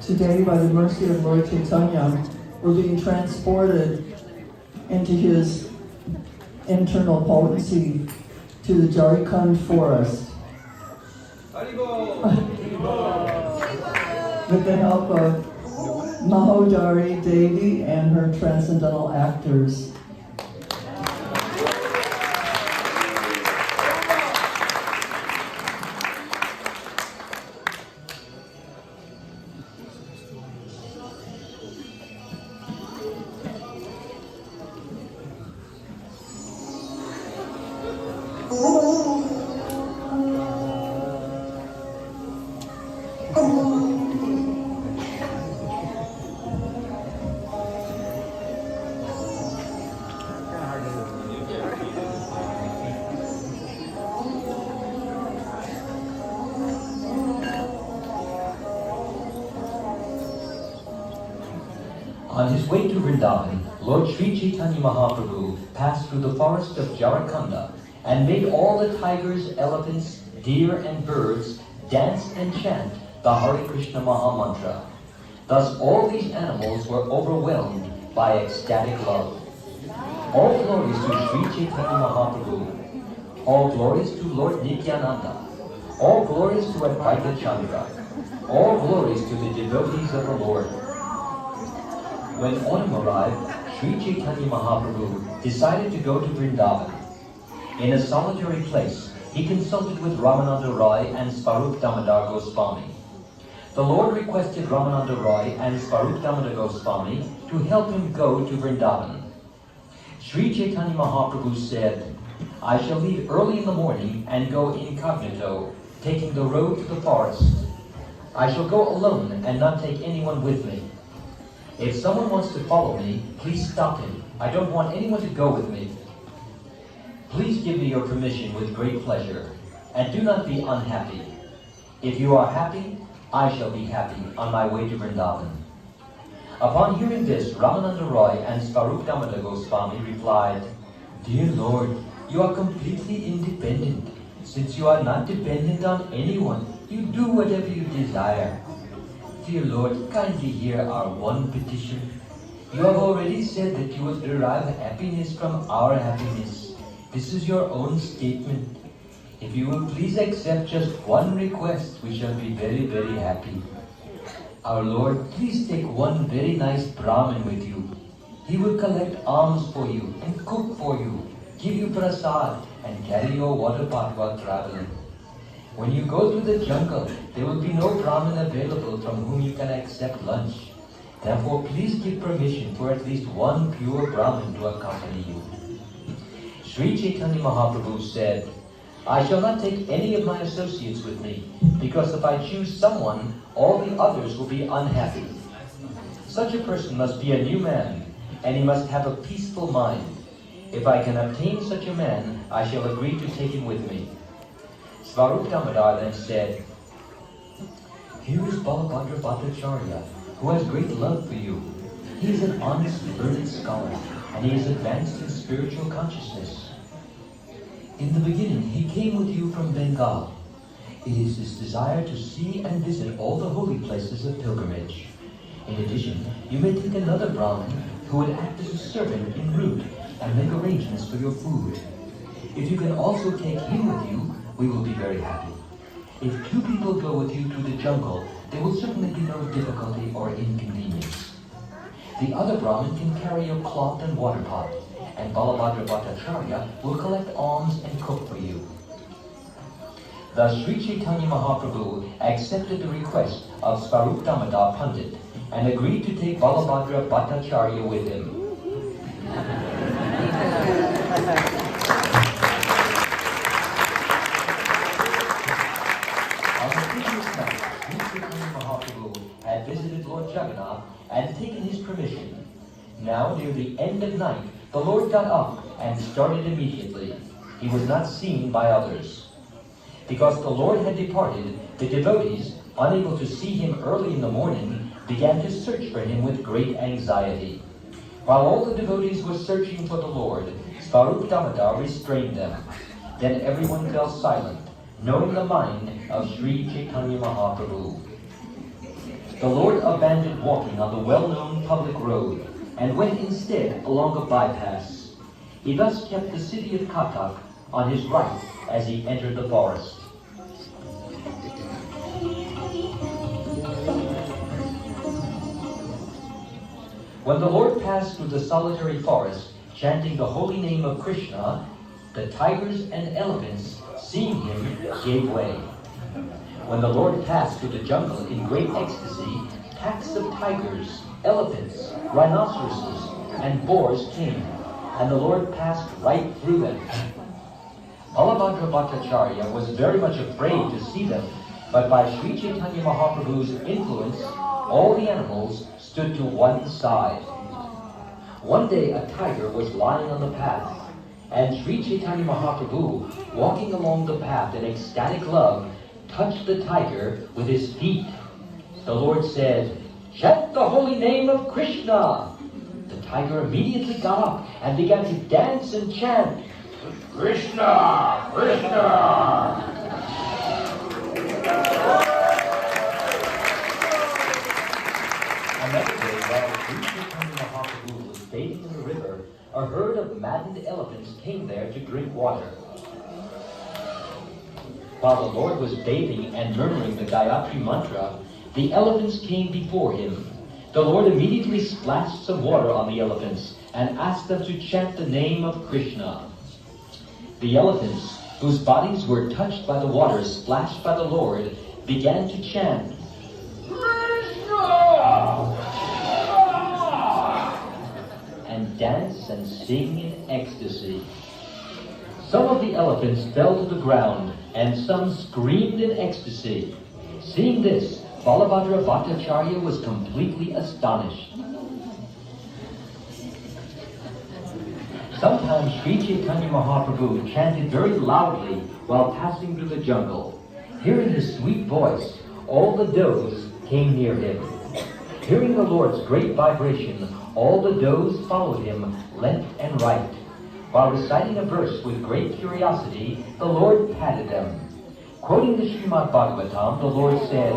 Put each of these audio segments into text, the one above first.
Today, by the mercy of Lord Chaitanya, we're being transported into his internal potency to the Jharikhanda forest with the help of Mahodari Devi and her transcendental actors. On his way to Vrindavan, Lord Sri Chaitanya Mahaprabhu passed through the forest of Jharikhanda and made all the tigers, elephants, deer and birds dance and chant the Hare Krishna Mahamantra. Thus all these animals were overwhelmed by ecstatic love. All glories to Sri Chaitanya Mahaprabhu. All glories to Lord Nityananda. All glories to Advaita Chandra. All glories to the devotees of the Lord. When autumn arrived, Sri Chaitanya Mahaprabhu decided to go to Vrindavan. In a solitary place, he consulted with Ramananda Roy and Swarup Damodar Goswami. The Lord requested Ramananda Roy and Swarup Damodar Goswami to help him go to Vrindavan. Sri Chaitanya Mahaprabhu said, "I shall leave early in the morning and go incognito, taking the road to the forest. I shall go alone and not take anyone with me. If someone wants to follow me, please stop him. I don't want anyone to go with me. Please give me your permission with great pleasure, and do not be unhappy. If you are happy, I shall be happy on my way to Vrindavan." Upon hearing this, Ramananda Roy and Swarup Damodar Goswami replied, "Dear Lord, you are completely independent. Since you are not dependent on anyone, you do whatever you desire. Dear Lord, kindly hear our one petition. You have already said that you will derive happiness from our happiness. This is your own statement. If you will please accept just one request, we shall be very, very happy. Our Lord, please take one very nice Brahmin with you. He will collect alms for you and cook for you, give you prasad and carry your water pot while traveling. When you go through the jungle, there will be no Brahmin available from whom you can accept lunch. Therefore, please give permission for at least one pure Brahmin to accompany you." Sri Chaitanya Mahaprabhu said, "I shall not take any of my associates with me, because if I choose someone, all the others will be unhappy. Such a person must be a new man, and he must have a peaceful mind. If I can obtain such a man, I shall agree to take him with me." Swarup Damodar then said, "Here is Balabhadra Bhattacharya, who has great love for you. He is an honest, learned scholar, and he is advanced in spiritual consciousness. In the beginning, he came with you from Bengal. It is his desire to see and visit all the holy places of pilgrimage. In addition, you may take another Brahmin who would act as a servant en route and make arrangements for your food. If you can also take him with you, we will be very happy. If two people go with you through the jungle, there will certainly be no difficulty or inconvenience. The other Brahmin can carry your cloth and water pot, and Balabhadra Bhattacharya will collect alms and cook for you." Thus Sri Chaitanya Mahaprabhu accepted the request of Swarup Damodar Pandit and agreed to take Balabhadra Bhattacharya with him. Had visited Lord Jagannath and taken his permission. Now, near the end of night, the Lord got up and started immediately. He was not seen by others. Because the Lord had departed, the devotees, unable to see him early in the morning, began to search for him with great anxiety. While all the devotees were searching for the Lord, Swarup Damodar restrained them. Then everyone fell silent, knowing the mind of Sri Chaitanya Mahaprabhu. the Lord abandoned walking on the well-known public road and went instead along a bypass. He thus kept the city of Katak on his right as he entered the forest. When the Lord passed through the solitary forest, chanting the holy name of Krishna, the tigers and elephants, seeing him, gave way. When the Lord passed through the jungle in great ecstasy, packs of tigers, elephants, rhinoceroses, and boars came, and the Lord passed right through them. Balabhadra Bhattacharya was very much afraid to see them, but by Sri Chaitanya Mahaprabhu's influence, all the animals stood to one side. One day a tiger was lying on the path, and Sri Chaitanya Mahaprabhu, walking along the path in ecstatic love, touched the tiger with his feet. The Lord said, "Chant the holy name of Krishna." The tiger immediately got up and began to dance and chant, "Krishna, Krishna." Another day, while Sri Chaitanya Mahaprabhu was bathing in the river, a herd of maddened elephants came there to drink water. While the Lord was bathing and murmuring the Gayatri mantra, the elephants came before him. The Lord immediately splashed some water on the elephants and asked them to chant the name of Krishna. The elephants, whose bodies were touched by the water splashed by the Lord, began to chant, "Krishna!" and dance and sing in ecstasy. Some of the elephants fell to the ground, and some screamed in ecstasy. Seeing this, Balabhadra Bhattacharya was completely astonished. Sometimes Sri Chaitanya Mahaprabhu chanted very loudly while passing through the jungle. Hearing his sweet voice, all the does came near him. Hearing the Lord's great vibration, all the does followed him left and right. While reciting a verse with great curiosity, the Lord patted them. Quoting the Srimad Bhagavatam, the Lord said,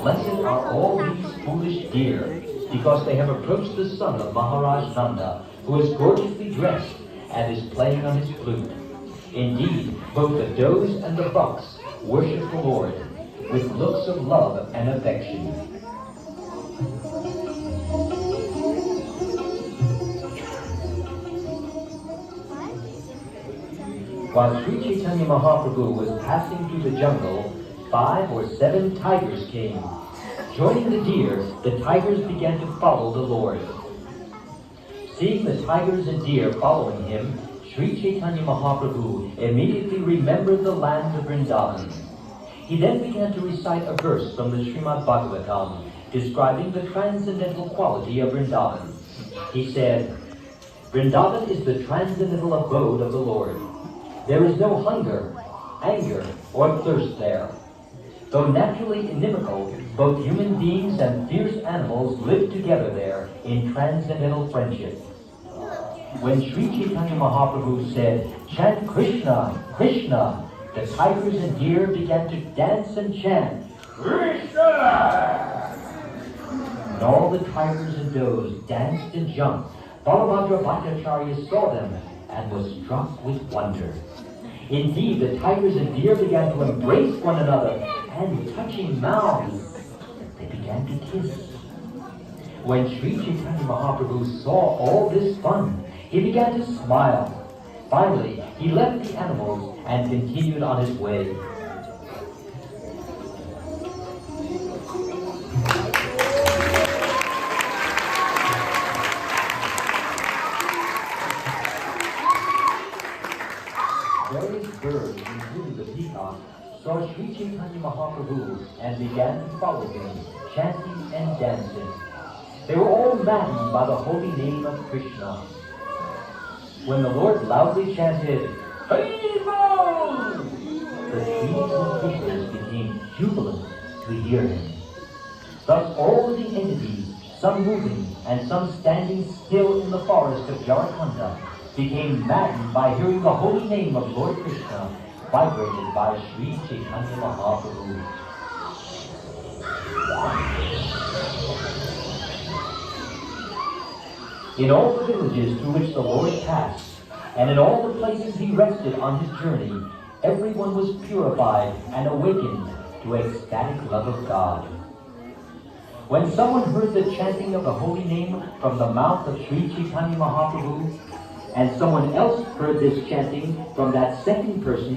"Blessed are all these foolish deer, because they have approached the son of Maharaj Nanda, who is gorgeously dressed and is playing on his flute. Indeed, both the does and the bucks worship the Lord with looks of love and affection." While Sri Chaitanya Mahaprabhu was passing through the jungle, 5 or 7 tigers came. Joining the deer, the tigers began to follow the Lord. Seeing the tigers and deer following him, Sri Chaitanya Mahaprabhu immediately remembered the land of Vrindavan. He then began to recite a verse from the Srimad Bhagavatam, describing the transcendental quality of Vrindavan. He said, "Vrindavan is the transcendental abode of the Lord. There is no hunger, anger, or thirst there. Though naturally inimical, both human beings and fierce animals live together there in transcendental friendship." When Sri Chaitanya Mahaprabhu said, "Chant Krishna, Krishna," the tigers and deer began to dance and chant, "Krishna!" And all the tigers and does danced and jumped. Balabhadra Bhattacharya saw them and was struck with wonder. Indeed, the tigers and deer began to embrace one another, and touching mouths, they began to kiss. When Sri Chaitanya Mahaprabhu saw all this fun, he began to smile. Finally, he left the animals and continued on his way. Various birds, including the peacock, saw Sri Chaitanya Mahaprabhu and began to follow him, chanting and dancing. They were all maddened by the holy name of Krishna. When the Lord loudly chanted, "Hari Bol!" the trees and creatures became jubilant to hear him. Thus all the entities, some moving and some standing still in the forest of Jharikhanda, became maddened by hearing the holy name of Lord Krishna vibrated by Sri Chaitanya Mahaprabhu. In all the villages through which the Lord passed, and in all the places he rested on his journey, everyone was purified and awakened to ecstatic love of God. When someone heard the chanting of the holy name from the mouth of Sri Chaitanya Mahaprabhu, and someone else heard this chanting from that second person,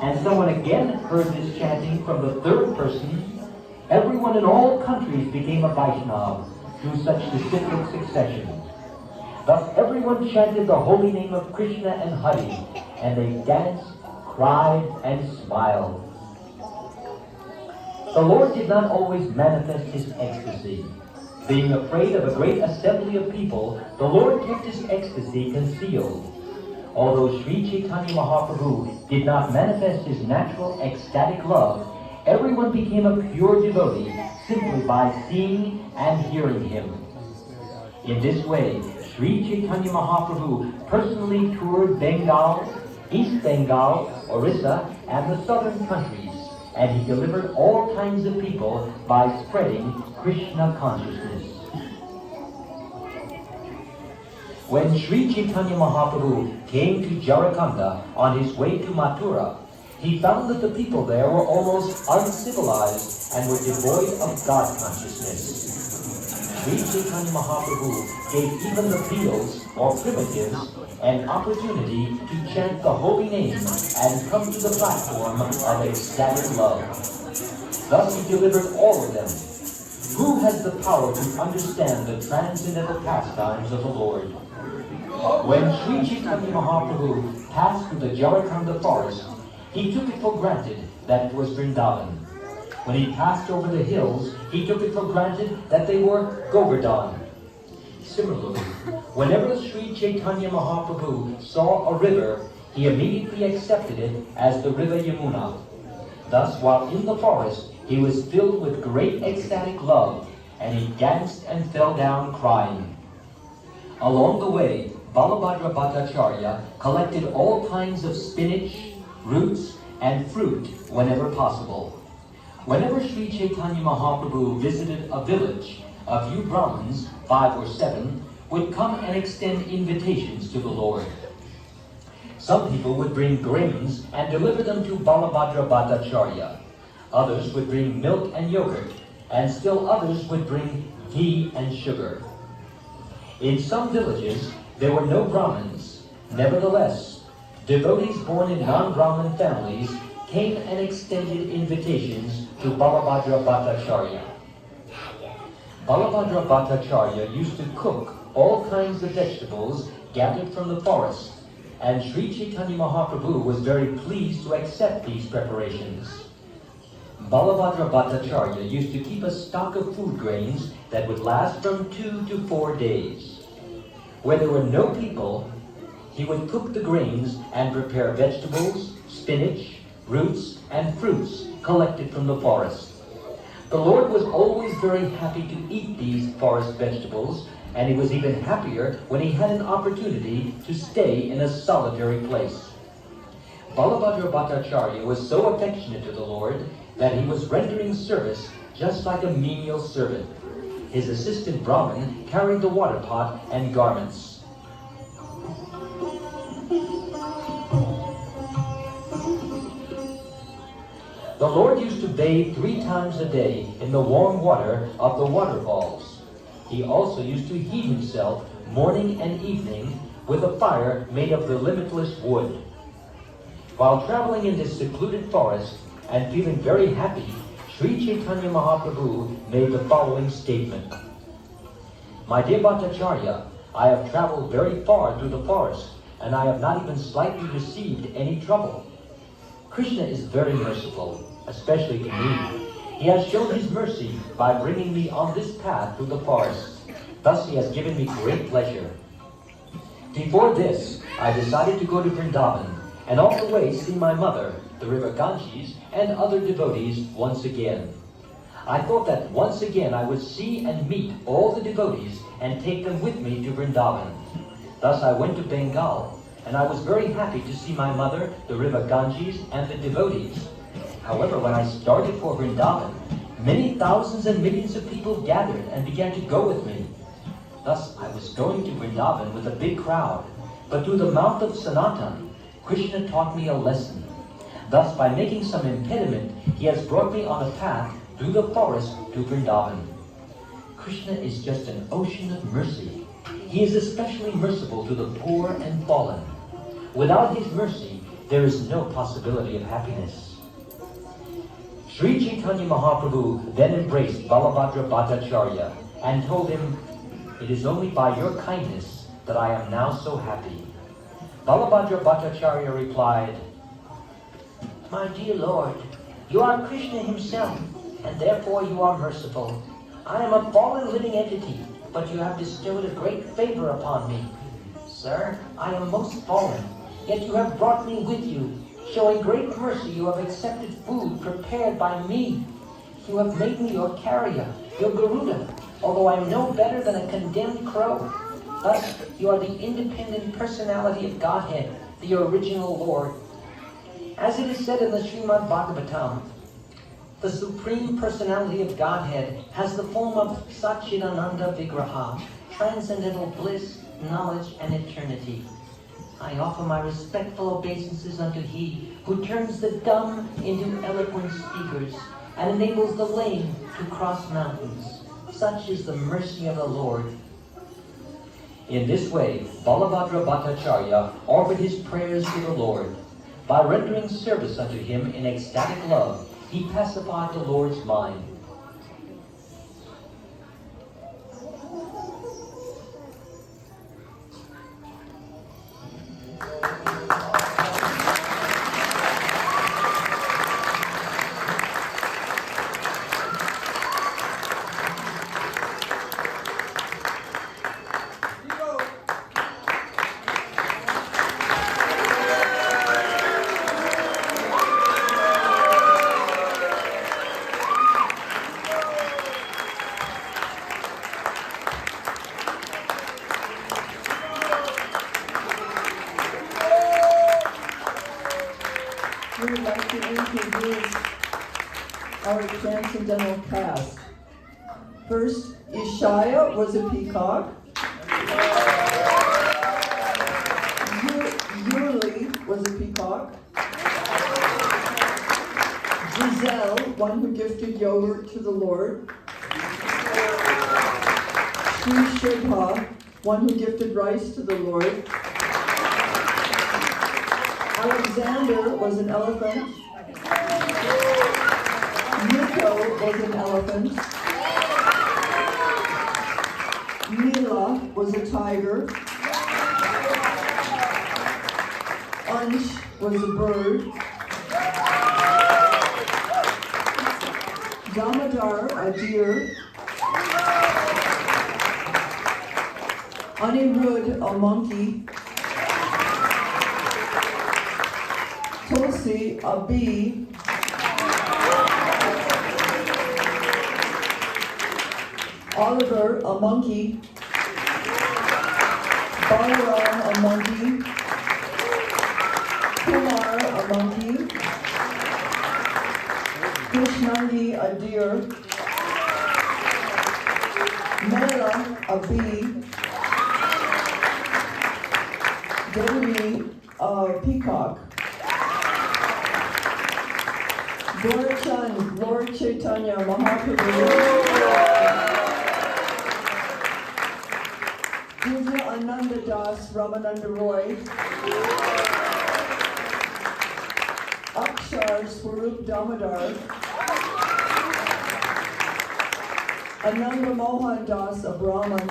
and someone again heard this chanting from the third person, everyone in all countries became a Vaishnava through such disciplic succession. Thus everyone chanted the holy name of Krishna and Hari, and they danced, cried, and smiled. The Lord did not always manifest his ecstasy. Being afraid of a great assembly of people, the Lord kept his ecstasy concealed. Although Sri Chaitanya Mahaprabhu did not manifest his natural ecstatic love, everyone became a pure devotee simply by seeing and hearing him. In this way, Sri Chaitanya Mahaprabhu personally toured Bengal, East Bengal, Orissa, and the southern countries, and he delivered all kinds of people by spreading Krishna consciousness. When Sri Chaitanya Mahaprabhu came to Jharikhanda on his way to Mathura, he found that the people there were almost uncivilized and were devoid of God consciousness. Sri Chaitanya Mahaprabhu gave even the beals, or primitives, an opportunity to chant the holy name and come to the platform of ecstatic love. Thus he delivered all of them. Who has the power to understand the transcendental pastimes of the Lord? When Sri Chaitanya Mahaprabhu passed through the Jharikhanda forest, he took it for granted that it was Vrindavan. When he passed over the hills, he took it for granted that they were Govardhan. Similarly, whenever Sri Chaitanya Mahaprabhu saw a river, he immediately accepted it as the river Yamuna. Thus, while in the forest, he was filled with great ecstatic love, and he danced and fell down crying. Along the way, Balabhadra Bhattacharya collected all kinds of spinach, roots, and fruit whenever possible. Whenever Sri Chaitanya Mahaprabhu visited a village, a few Brahmins, 5 or 7, would come and extend invitations to the Lord. Some people would bring grains and deliver them to Balabhadra Bhattacharya. Others would bring milk and yogurt, and still others would bring ghee and sugar. In some villages, there were no Brahmins. Nevertheless, devotees born in non-Brahmin families came and extended invitations to Balabhadra Bhattacharya. Balabhadra Bhattacharya used to cook all kinds of vegetables gathered from the forest, and Sri Chaitanya Mahaprabhu was very pleased to accept these preparations. Balabhadra Bhattacharya used to keep a stock of food grains that would last from 2 to 4 days. Where there were no people, he would cook the grains and prepare vegetables, spinach, roots, and fruits collected from the forest. The Lord was always very happy to eat these forest vegetables, and he was even happier when he had an opportunity to stay in a solitary place. Balabhadra Bhattacharya was so affectionate to the Lord that he was rendering service just like a menial servant. His assistant Brahmin carried the water pot and garments. The Lord used to bathe 3 times a day in the warm water of the waterfalls. He also used to heat himself morning and evening with a fire made of the limitless wood. While traveling in this secluded forest and feeling very happy, Sri Chaitanya Mahaprabhu made the following statement. My dear Bhattacharya, I have traveled very far through the forest, and I have not even slightly received any trouble. Krishna is very merciful, especially to me. He has shown his mercy by bringing me on this path through the forest. Thus he has given me great pleasure. Before this, I decided to go to Vrindavan, and all the way see my mother, the river Ganges, and other devotees once again. I thought that once again I would see and meet all the devotees and take them with me to Vrindavan. Thus I went to Bengal, and I was very happy to see my mother, the river Ganges, and the devotees. However, when I started for Vrindavan, Many thousands and millions of people gathered and began to go with me. Thus I was going to Vrindavan with a big crowd, but through the mouth of Sanatan, Krishna taught me a lesson. Thus, by making some impediment, he has brought me on a path through the forest to Vrindavan. Krishna is just an ocean of mercy. He is especially merciful to the poor and fallen. Without his mercy, there is no possibility of happiness. Sri Chaitanya Mahaprabhu then embraced Balabhadra Bhattacharya and told him, "It is only by your kindness that I am now so happy." Balabhadra Bhattacharya replied, "My dear Lord, you are Krishna himself, and therefore you are merciful. I am a fallen living entity, but you have bestowed a great favor upon me. Sir, I am most fallen, yet you have brought me with you. Showing great mercy, you have accepted food prepared by me. You have made me your carrier, your Garuda, although I am no better than a condemned crow. Thus, you are the independent personality of Godhead, the original Lord. As it is said in the Srimad Bhagavatam, the Supreme Personality of Godhead has the form of Satchidananda Vigraha, transcendental bliss, knowledge, and eternity. I offer my respectful obeisances unto He who turns the dumb into eloquent speakers and enables the lame to cross mountains. Such is the mercy of the Lord." In this way, Balabhadra Bhattacharya offered his prayers to the Lord. By rendering service unto him in ecstatic love, he pacified the Lord's mind. We would like to introduce our transcendental cast. First, Ishaya was a peacock. Yurli was a peacock. Giselle, one who gifted yogurt to the Lord. Sri Shibha, one who gifted rice to the Lord. Alexander was an elephant. Nico was an elephant. Mila was a tiger. Ansh was a bird. Damodar, a deer. Anirudh, a monkey. Tulsi, a bee. Oliver, a monkey. Balaram, a monkey. Kumar, a monkey. Krishnandi, a deer. Mela, a bee. Devi, a peacock. Gaur, Lord Chaitanya Mahaprabhu. Pooja Ananda Das Ramananda Roy. Akshar Swarup Damodar. Ananda Mohan Das, a Brahman.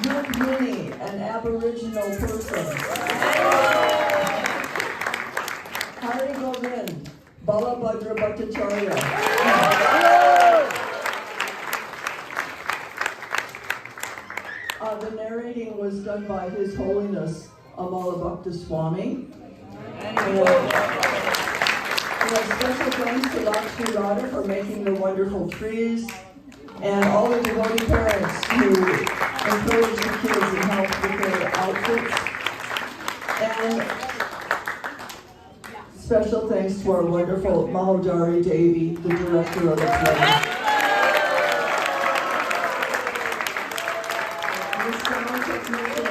Rukmini, an Aboriginal person. Hari Govind, Balabhadra Bhattacharya. The narrating was done by His Holiness Amala Bhakta Swami. And special thanks to Lakshmi Radha for making the wonderful trees, and all the devotee parents who encourage the kids and help with their outfits. And Special thanks to our wonderful Mahodari Devi, the director of the play. The sound technician